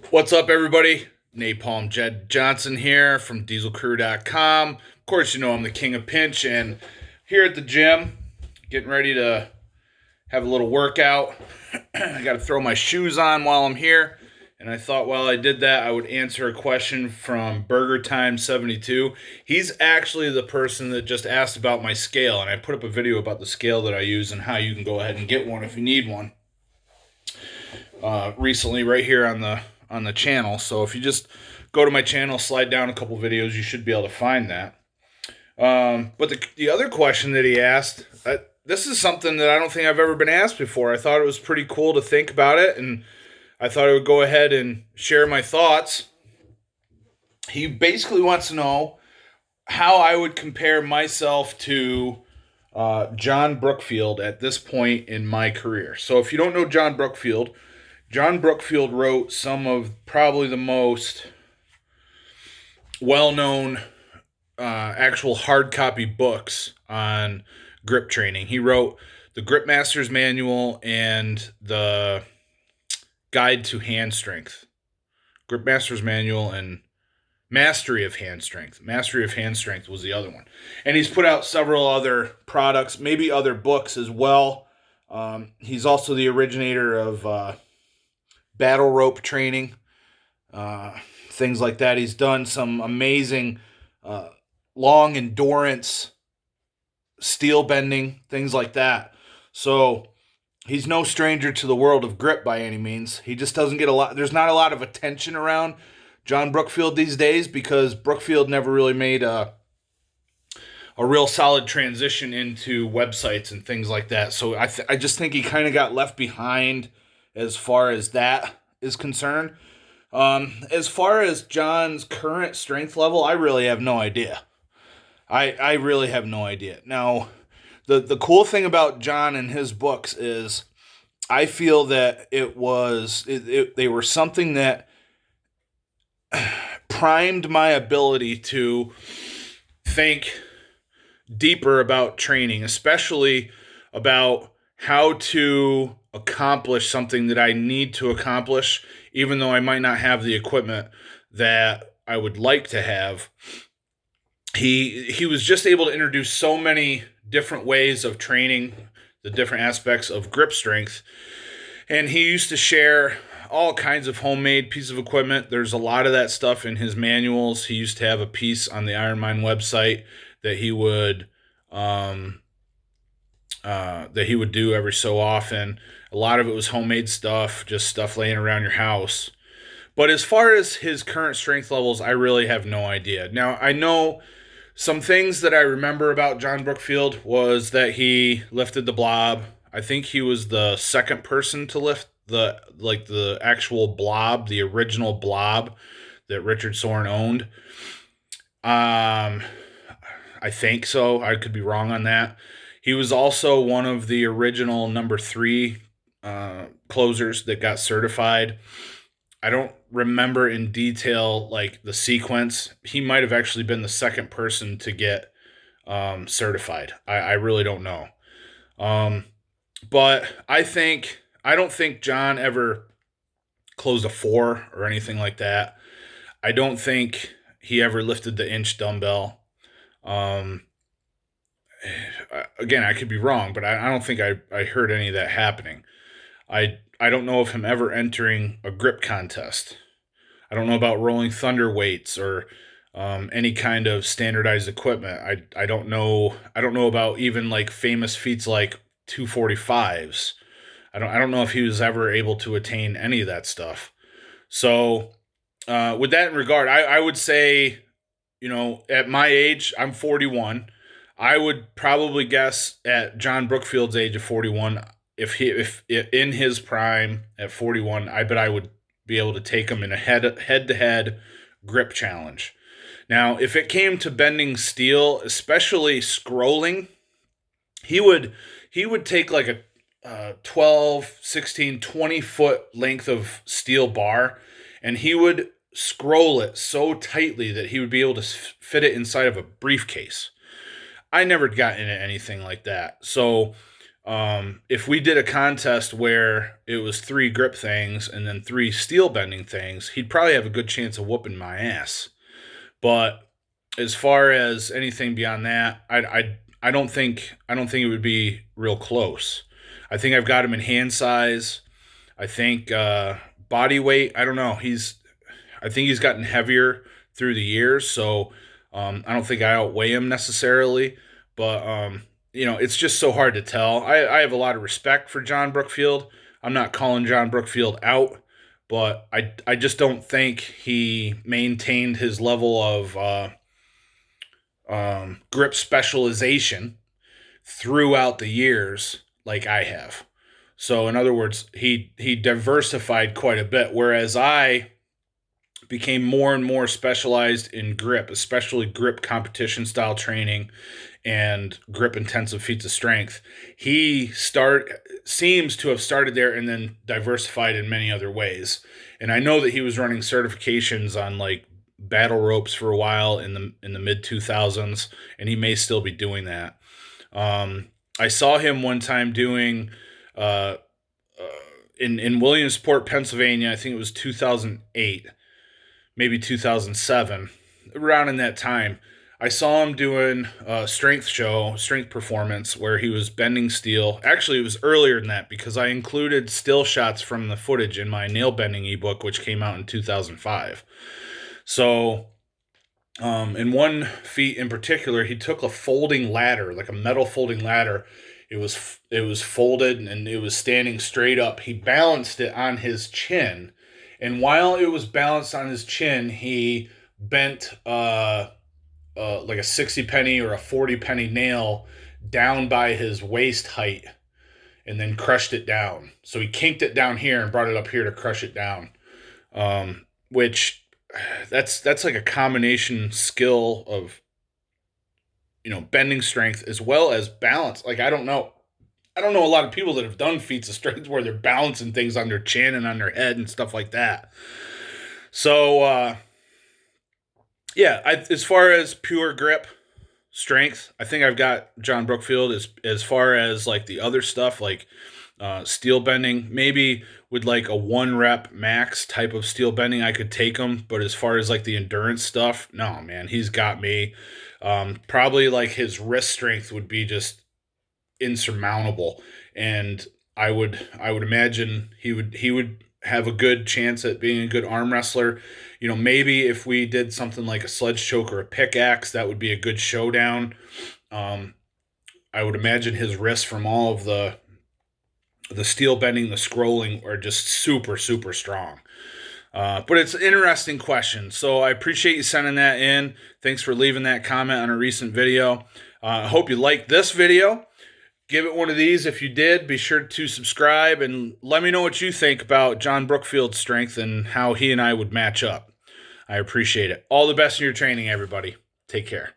What's up, everybody? NAPALM Jedd Johnson here from dieselcrew.com. Of course, you know I'm the king of pinch, and here at the gym, getting ready to have a little workout. I got to throw my shoes on while I'm here, and I thought while I did that, I would answer a question from Burger Time 72. He's actually the person that just asked about my scale, and I put up a video about the scale that I use and how you can go ahead and get one if you need one. Recently, right here on the channel. So if you just go to my channel, slide down a couple videos, you should be able to find that. But the other question that he asked, this is something that I don't think I've ever been asked before. I thought it was pretty cool to think about it, and I thought I would go ahead and share my thoughts. He basically wants to know how I would compare myself to John Brookfield at this point in my career. So if you don't know John Brookfield wrote some of probably the most well-known actual hard copy books on grip training. He wrote the Grip Master's Manual and the Guide to Hand Strength. Grip Master's Manual and Mastery of Hand Strength. Mastery of Hand Strength was the other one. And he's put out several other products, maybe other books as well. He's also the originator of battle rope training, things like that. He's done some amazing long endurance steel bending, things like that. So he's no stranger to the world of grip by any means. He just doesn't get a lot. There's not a lot of attention around John Brookfield these days because Brookfield never really made a real solid transition into websites and things like that. So I just think he kind of got left behind as far as that is concerned. As far as John's current strength level, I really have no idea. I really have no idea. Now, the cool thing about John and his books is I feel that they were something that primed my ability to think deeper about training, especially about how to accomplish something that I need to accomplish, even though I might not have the equipment that I would like to have. He was just able to introduce so many different ways of training the different aspects of grip strength. And he used to share all kinds of homemade pieces of equipment. There's a lot of that stuff in his manuals. He used to have a piece on the Iron Mind website that he would do every so often. A lot of it was homemade stuff, just stuff laying around your house. But as far as his current strength levels, I really have no idea. Now, I know some things that I remember about John Brookfield was that he lifted the blob. I think he was the second person to lift the actual blob, the original blob that Richard Soren owned. I think so. I could be wrong on that. He was also one of the original number 3 closers that got certified. I don't remember in detail like the sequence. He might have actually been the second person to get certified. I really don't know. But I don't think John ever closed a 4 or anything like that. I don't think he ever lifted the inch dumbbell. Again, I could be wrong, but I don't think I heard any of that happening. I don't know of him ever entering a grip contest. I don't know about rolling thunder weights or any kind of standardized equipment. I don't know. I don't know about even like famous feats like 245s. I don't know if he was ever able to attain any of that stuff. So with that in regard, I would say, at my age, I'm 41. I would probably guess at John Brookfield's age of 41, if in his prime at 41, I bet I would be able to take him in a head-to-head grip challenge. Now, if it came to bending steel, especially scrolling, he would take like a 12, 16, 20 foot length of steel bar, and he would scroll it so tightly that he would be able to fit it inside of a briefcase. I never got into anything like that. So If we did a contest where it was 3 grip things and then 3 steel bending things, he'd probably have a good chance of whooping my ass. But as far as anything beyond that, I don't think it would be real close. I think I've got him in hand size. I think body weight. I don't know. I think he's gotten heavier through the years, so I don't think I outweigh him necessarily. But it's just so hard to tell. I have a lot of respect for John Brookfield. I'm not calling John Brookfield out, but I just don't think he maintained his level of grip specialization throughout the years like I have. So in other words, he diversified quite a bit, whereas I became more and more specialized in grip, especially grip competition style training and grip intensive feats of strength. He seems to have started there and then diversified in many other ways. And I know that he was running certifications on like battle ropes for a while in the mid 2000s, and he may still be doing that. I saw him one time doing uh, in Williamsport, Pennsylvania. I think it was 2008, maybe 2007, around in that time. I saw him doing a strength performance where he was bending steel. Actually, it was earlier than that because I included still shots from the footage in my nail bending ebook, which came out in 2005. So, in one feat in particular, he took a folding ladder, like a metal folding ladder. It was folded and it was standing straight up. He balanced it on his chin, and while it was balanced on his chin, he bent like a 60 penny or a 40 penny nail down by his waist height and then crushed it down. So he kinked it down here and brought it up here to crush it down. Which that's like a combination skill of bending strength as well as balance. Like I don't know a lot of people that have done feats of strength where they're balancing things on their chin and on their head and stuff like that. So yeah, as far as pure grip strength, I think I've got John Brookfield. As far as like the other stuff, like steel bending, maybe with like a 1 rep max type of steel bending, I could take him. But as far as like the endurance stuff, no, man, he's got me. Probably like his wrist strength would be just insurmountable, and I would imagine he would have a good chance at being a good arm wrestler. Maybe if we did something like a sledge choke or a pickaxe, that would be a good showdown. Um, I would imagine his wrists from all of the steel bending, the scrolling are just super super strong. But it's an interesting question, so I appreciate you sending that in. Thanks for leaving that comment on a recent video. I hope you liked this video. Give it one of these. If you did, be sure to subscribe and let me know what you think about John Brookfield's strength and how he and I would match up. I appreciate it. All the best in your training, everybody. Take care.